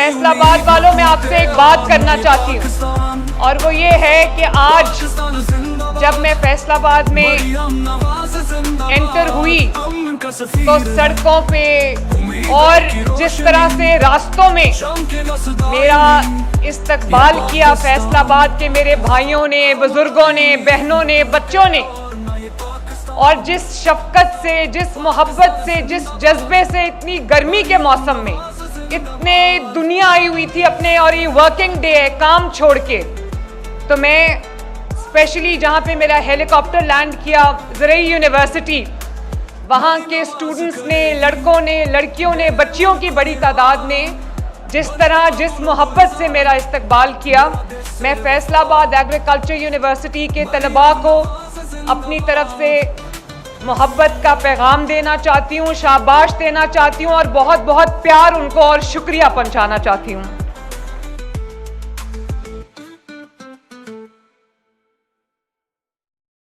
फैसलाबाद वालों, मैं आपसे एक बात करना चाहती हूँ और वो ये है कि आज जब मैं फैसलाबाद में एंटर हुई तो सड़कों पे और जिस तरह से रास्तों में मेरा इस्तकबाल किया फैसलाबाद के मेरे भाइयों ने, बुजुर्गों ने, बहनों ने, बच्चों ने, और जिस शफकत से, जिस मोहब्बत से, जिस जज्बे से, इतनी गर्मी के मौसम में इतने दुनिया आई हुई थी अपने, और ये वर्किंग डे है, काम छोड़ के, तो मैं स्पेशली जहाँ पे मेरा हेलीकॉप्टर लैंड किया ज़रई यूनिवर्सिटी, वहाँ के स्टूडेंट्स ने, लड़कों ने, लड़कियों ने, बच्चियों की बड़ी तादाद ने जिस तरह, जिस मोहब्बत से मेरा इस्तकबाल किया, मैं फैसलाबाद एग्रीकल्चर यूनिवर्सिटी के तलबा को अपनी तरफ से मोहब्बत का पैगाम देना चाहती हूँ, शाबाश देना चाहती हूँ और बहुत बहुत प्यार उनको और शुक्रिया पहुँचाना चाहती हूँ।